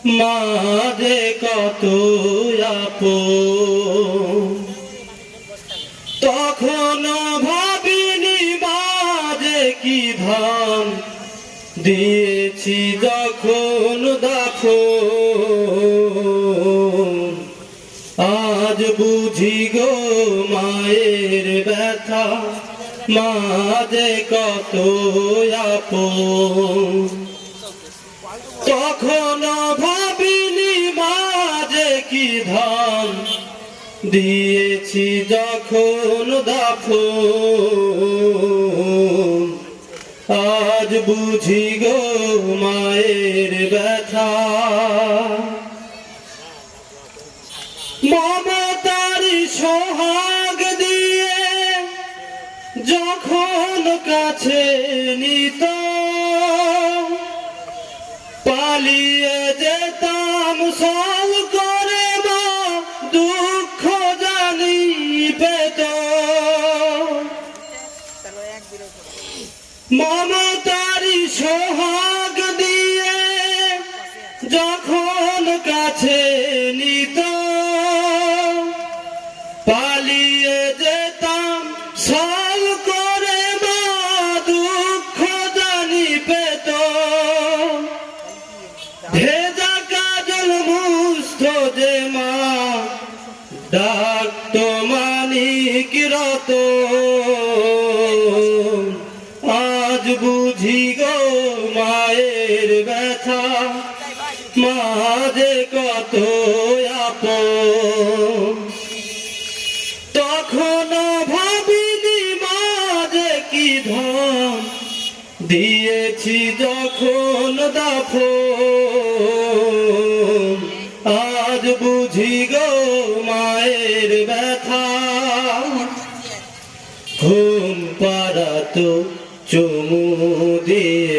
মাঝে কত আপন তখনো ভাবিনি মাঝে কি ধান দিয়েছি যখন দাফন আজ বুঝি গো মায়ের ব্যথা মাঝে কত আপন তখনো ভাবিনি মাঝে কি ধান দিয়েছি যখন দাফন আজ বুঝি গো মায়ের ব্যথা মমতার সোহাগ দিয়ে যখন কাছে নিত পালিয়ে যেতাম সব করে মা দুঃখ জানি পেত মমতারি সোহাগ দিয়ে যখন কাছে নিত পালিয়ে যেতাম সব করে মা দুঃখ জানি পেত ভেজা কাজল মুস্ত যে মা ডাকতো মানিক রতন আজ বুঝি গো মায়ের ব্যথা মাঝে কত আপন তখনো ভাবিনি মাঝে কি ধন দিয়েছি যখন দাফন আজ বুঝি গো মায়ের ব্যথা ঘুম পাড়াতো চুমু দিয়ে